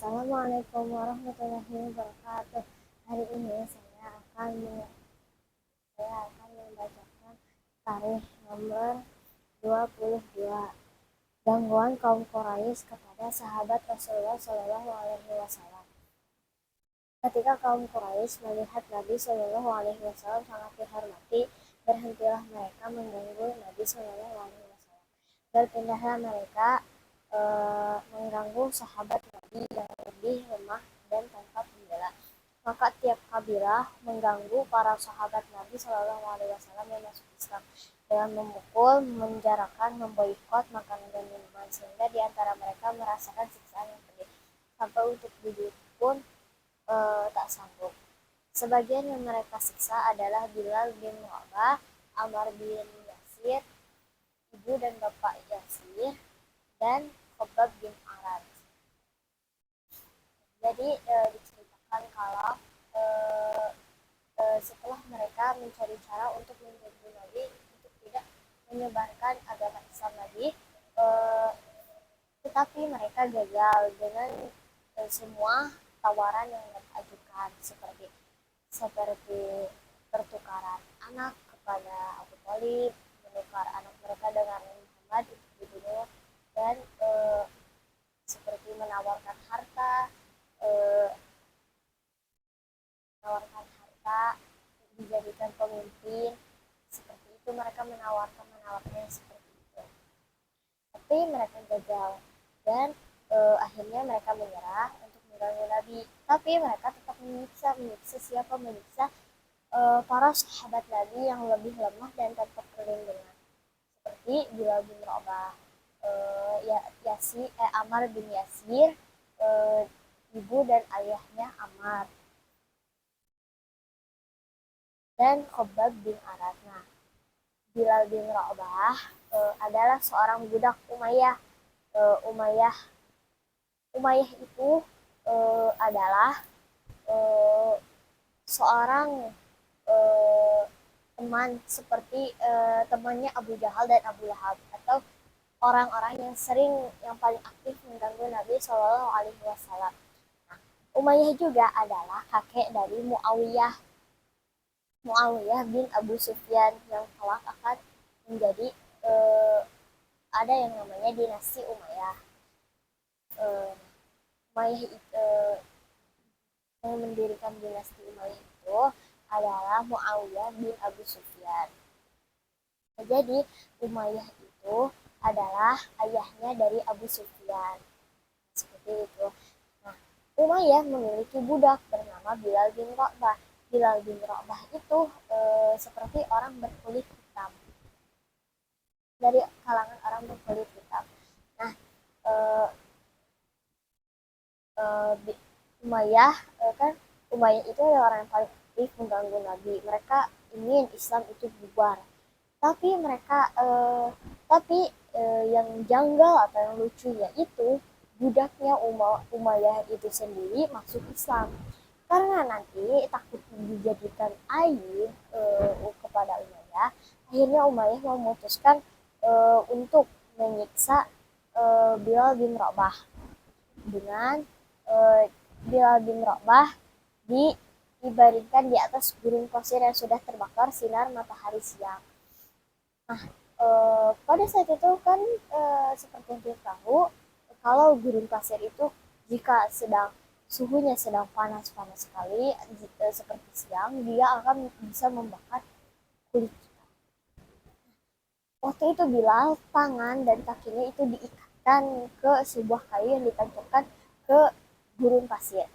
Assalamualaikum warahmatullahi wabarakatuh. Hari ini saya akan membacakan tarikh nomor 22. Gangguan kaum Quraisy kepada sahabat Rasulullah Shallallahu Alaihi Wasallam. Ketika kaum Quraisy melihat Nabi Shallallahu Alaihi Wasallam sangat dihormati, berhentilah mereka mengganggu Nabi Shallallahu Alaihi Wasallam. Berpindahlah mereka mengganggu sahabat Nabi yang lebih lemah dan tanpa pembela. Maka tiap kabilah mengganggu para sahabat Nabi Shallallahu Alaihi Wasallam yang masuk Islam dengan memukul, menjarakan, memboikot makanan dan minuman, sehingga di antara mereka merasakan siksaan yang pedih. Sampai untuk duduk pun tak sanggup. Sebagian yang mereka siksa adalah Bilal bin Rabah, Ammar bin Yasir, ibu dan bapak Yasir, dan Khabbab bin Arad. Jadi diceritakan kalau setelah mereka mencari cara untuk mengganggu Nabi untuk tidak menyebarkan agama Islam lagi, tetapi mereka gagal dengan semua tawaran yang mereka ajukan, seperti pertukaran anak kepada Abu Thalib, menukar anak mereka dengan Muhammad untuk dibunuh, dan seperti menawarkan harta, dijadikan pemimpin. Seperti itu mereka menawarkannya seperti itu. Tapi mereka gagal dan akhirnya mereka menyerah untuk mengganggu Nabi. Tapi mereka tetap menyiksa siapa menyiksa para sahabat Nabi yang lebih lemah dan tanpa perlindungan. Seperti Bilal bin Rabah, Ammar bin Yasir, ibu dan ayahnya Ammar, dan Khabbab bin Arad. Nah, Bilal bin Rabah adalah seorang budak Umayyah. Umayyah itu adalah seorang teman seperti temannya Abu Jahal dan Abu Lahab, atau orang-orang yang paling aktif mengganggu Nabi Shallallahu Alaihi Wasallam. Nah, Umayyah juga adalah kakek dari Muawiyah bin Abu Sufyan yang kelak akan menjadi ada yang namanya dinasti Umayyah. Yang mendirikan dinasti Umayyah itu adalah Muawiyah bin Abu Sufyan. Jadi Umayyah itu adalah ayahnya dari Abu Sufyan. Seperti itu. Nah, Umayyah memiliki budak bernama Bilal bin Rabah. Bilal bin Rabah itu seperti orang berkulit hitam, dari kalangan orang berkulit hitam. Nah, Umayyah itu adalah orang yang paling aktif mengganggu Nabi. Mereka ingin Islam itu bubar. Tapi yang janggal atau yang lucunya itu budaknya Umayyah itu sendiri masuk Islam. Karena nanti takut dijadikan aib kepada Umayyah, akhirnya Umayyah memutuskan untuk menyiksa Bilal bin Rabah dengan Bilal bin Rabah dibaringkan di atas gurun pasir yang sudah terbakar sinar matahari siang. Nah, pada saat itu kan seperti yang kita tahu, kalau gurun pasir itu jika suhunya sedang panas-panas sekali, seperti siang, dia akan bisa membakar kulit kita. Waktu itu Bilal, tangan dan kakinya itu diikatkan ke sebuah kayu yang ditancapkan ke gurun pasir.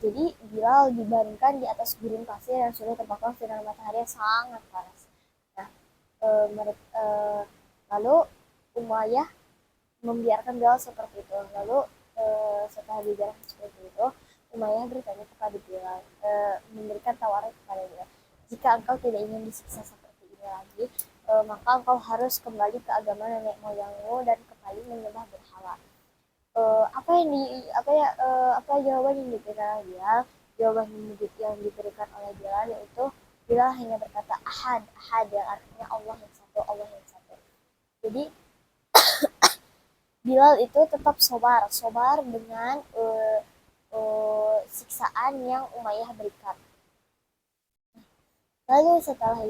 Jadi Bilal dibaringkan di atas gurun pasir yang sudah terbakar sinar matahari yang sangat panas. Nah, lalu Umayyah membiarkan Bilal seperti itu. Lalu setelah dibiarkan seperti itu, Umayyah bertanya kepada Bilal, memberikan tawaran kepada Bilal, jika engkau tidak ingin disiksa seperti ini lagi, maka engkau harus kembali ke agama nenek moyangmu dan kembali menyembah berhala. Apa jawaban yang diberikan oleh Bilal? Jawaban yang diberikan oleh Bilal yaitu Bilal hanya berkata ahad yang artinya Allah yang satu. Jadi Bilal itu tetap sobar dengan siksaan yang Umayyah berikan. Lalu setelah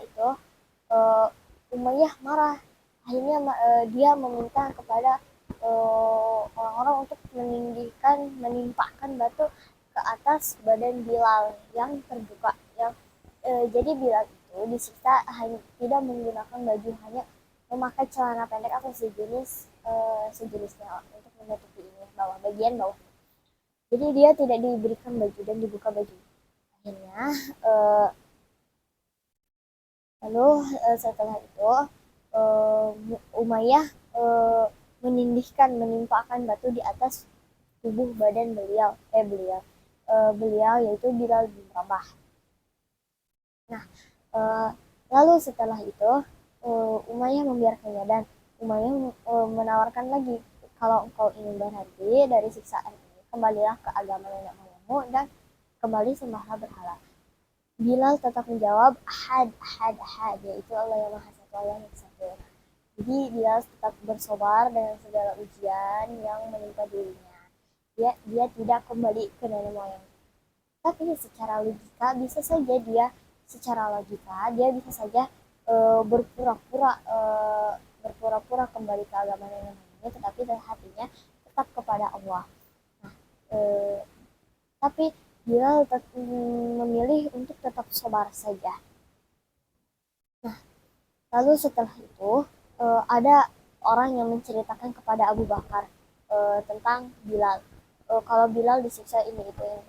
itu uh, Umayyah marah. Akhirnya dia meminta kepada orang-orang untuk menimpakan batu ke atas badan Bilal yang terbuka. Jadi Bilal itu disiksa hanya tidak menggunakan baju, hanya memakai celana pendek atau sejenisnya untuk menutupi ini bagian bawah. Jadi dia tidak diberikan baju dan dibuka baju. Akhirnya uh, lalu setelah itu Umayyah menimpakan batu di atas tubuh badan beliau yaitu Bilal bin Rabah. Nah, uh, lalu setelah itu Umayyah membiarkannya dan Umayyah menawarkan lagi, kalau engkau ingin berhenti dari siksaan ini, kembalilah ke agama nenek moyangmu dan kembali sembahlah berhala. Bilal tetap menjawab ahad, ahad, ahad, yaitu Allah yang Maha Satu, Allah yang Satu. Jadi Bilal tetap bersabar dengan segala ujian yang menimpa dirinya. Dia tidak kembali ke nenek moyang. Tapi secara logika dia bisa saja berpura-pura berpura-pura kembali ke agama nenek moyangnya, tetapi hatinya tetap kepada Allah. Nah, eh, tapi Bilal memilih untuk tetap sabar saja. Nah, lalu setelah itu ada orang yang menceritakan kepada Abu Bakar tentang Bilal. Kalau Bilal disiksa ini itu yang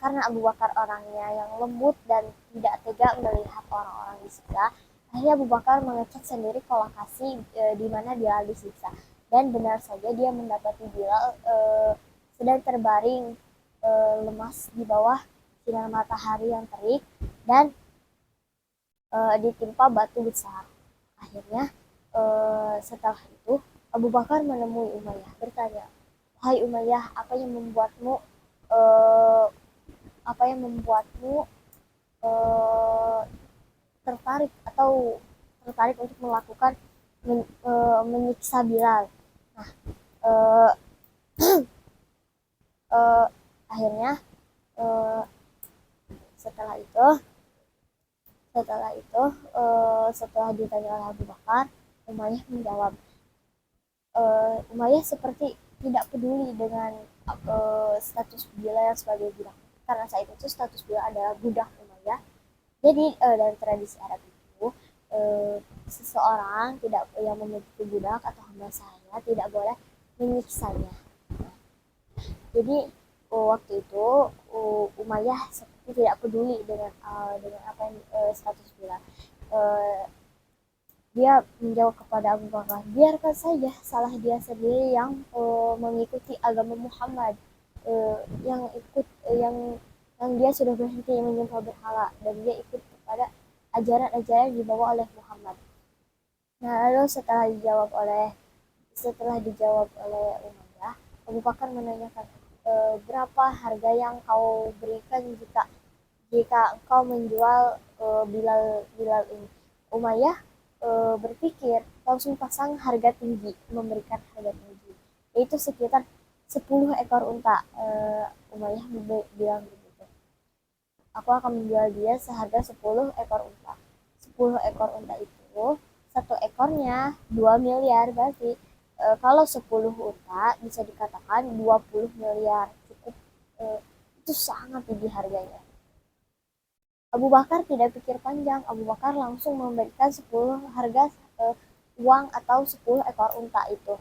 karena Abu Bakar orangnya yang lembut dan tidak tega melihat orang-orang disiksa. Akhirnya Abu Bakar mengecek sendiri ke lokasi di mana Bilal disiksa. Dan benar saja dia mendapati Bilal sedang terbaring lemas di bawah sinar matahari yang terik dan ditimpa batu besar. Akhirnya setelah itu Abu Bakar menemui Umayyah, bertanya, "Hai Umayyah, eh, apa yang membuatmu eh, tertarik untuk melakukan menyiksa Bilal?" Nah, eh, eh, akhirnya eh, setelah itu setelah itu setelah ditanya oleh Abu Bakar, Umayyah menjawab, Umayyah seperti tidak peduli dengan status Bilal sebagai budak, karena saat itu status Bilal adalah budak Umayyah. Jadi dalam tradisi Arab itu seseorang tidak yang memiliki budak atau hamba sahaya tidak boleh menyiksanya. Jadi waktu itu Umayyah seperti tidak peduli dengan apa yang status Bilal. Uh, Dia menjawab kepada Abu Bakar, biarkan saja, salah dia sendiri yang mengikuti agama Muhammad, yang ikut yang dia sudah berhenti menyembah berhala dan dia ikut kepada ajaran-ajaran yang dibawa oleh Muhammad. Nah, lalu setelah dijawab oleh Umayyah, Abu Bakar menanyakan, berapa harga yang kau berikan jika jika engkau menjual Bilal Bilal ini? Umayyah berpikir langsung pasang harga tinggi, memberikan harga tinggi, yaitu sekitar 10 ekor unta. Umayyah bilang begitu, aku akan menjual dia seharga 10 ekor unta. 10 ekor unta itu satu ekornya 2 miliar, berarti kalau 10 unta bisa dikatakan 20 miliar, cukup itu sangat tinggi harganya. Abu Bakar tidak pikir panjang, Abu Bakar langsung memberikan 10 harga uang atau 10 ekor unta itu.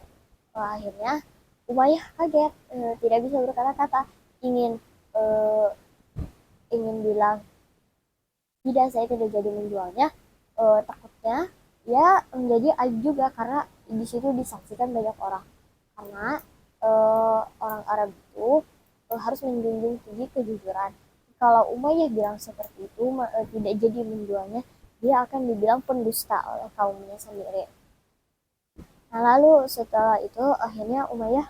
Akhirnya Umayyah kaget, tidak bisa berkata-kata, ingin eh, ingin bilang tidak, saya tidak jadi menjualnya. Takutnya ya menjadi aib juga karena di situ disaksikan banyak orang. Karena orang Arab itu harus menjunjung tinggi kejujuran. Kalau Umayyah bilang seperti itu tidak jadi menjualnya, dia akan dibilang pendusta oleh kaumnya sendiri. Nah, lalu setelah itu akhirnya Umayyah,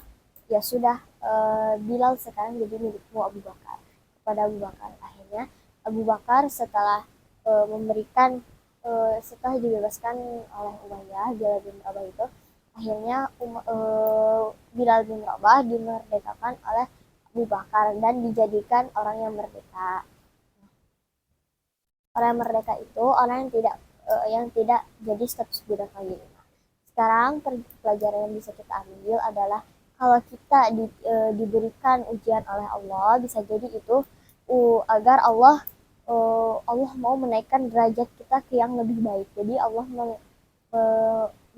ya sudah, Bilal sekarang jadi milikmu Abu Bakar, kepada Abu Bakar. Akhirnya Abu Bakar setelah memberikan setelah dibebaskan oleh Umayyah, Bilal bin Rabah itu akhirnya Bilal bin Rabah dimerdekakan oleh Abu Bakar dan dijadikan orang yang merdeka. Orang yang merdeka itu orang yang tidak jadi status budak lagi. Sekarang pelajaran yang bisa kita ambil adalah kalau kita diberikan ujian oleh Allah, bisa jadi itu agar Allah mau menaikkan derajat kita ke yang lebih baik. Jadi Allah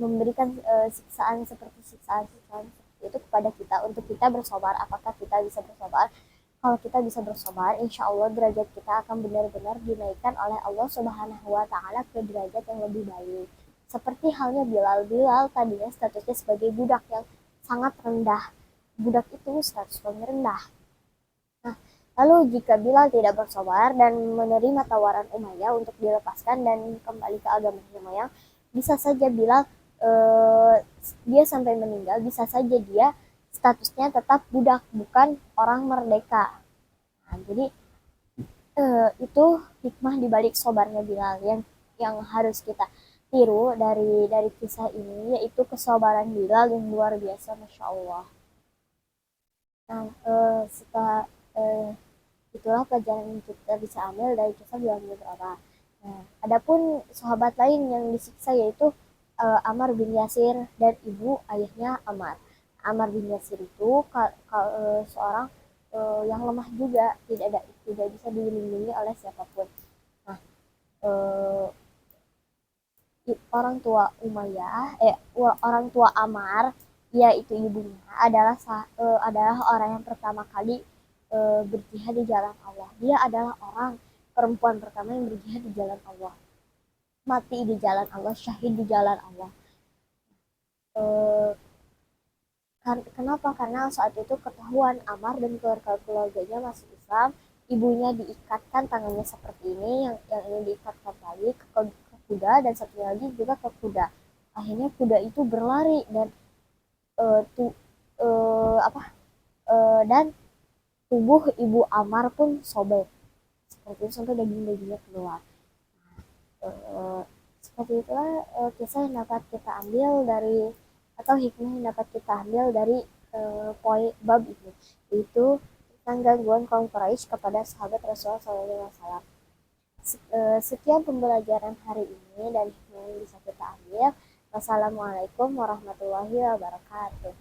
memberikan siksaan seperti siksaan itu kepada kita untuk kita bersabar. Apakah kita bisa bersabar? Kalau kita bisa bersabar, insya Allah derajat kita akan benar-benar dinaikkan oleh Allah Subhanahu wa Ta'ala ke derajat yang lebih baik. Seperti halnya Bilal. Bilal tadinya statusnya sebagai budak yang sangat rendah. Budak itu status paling rendah. Nah, lalu jika Bilal tidak bersabar dan menerima tawaran Umayyah untuk dilepaskan dan kembali ke agama Umayyah, bisa saja Bilal eh, dia sampai meninggal, bisa saja dia statusnya tetap budak, bukan orang merdeka. Nah, jadi itu hikmah dibalik sobarnya Bilal yang harus kita tiru dari kisah ini, yaitu kesabaran Bilal yang luar biasa, masya Allah. Nah, setelah eh, itulah pelajaran yang kita bisa ambil dari kisah Bilal bin Rabah. Nah, adapun sahabat lain yang disiksa yaitu Ammar bin Yasir dan ibu ayahnya Ammar. Ammar bin Yasir itu seorang yang lemah juga, tidak bisa dilindungi oleh siapapun. Nah, eh, orang tua Umayyah, orang tua Ammar, yaitu ibunya adalah orang yang pertama kali berjihad di jalan Allah. Dia adalah orang perempuan pertama yang berjihad di jalan Allah, mati di jalan Allah, syahid di jalan Allah. Eh, Kenapa? Karena saat itu ketahuan Ammar dan keluarganya masuk Islam, ibunya diikatkan tangannya seperti ini, yang ini diikatkan lagi ke kuda dan satu lagi juga ke kuda. Akhirnya kuda itu berlari dan uh, tu, apa dan tubuh ibu Ammar pun sobek seperti itu sampai daging-dagingnya keluar. Eh, Seperti itulah kisah yang dapat kita ambil dari atau hikmah yang dapat kita ambil dari poin bab ini, yaitu tentang gangguan kaum Quraisy kepada sahabat Rasulullah SAW. Sekian pembelajaran hari ini dan hikmah yang bisa kita ambil. Wassalamualaikum warahmatullahi wabarakatuh.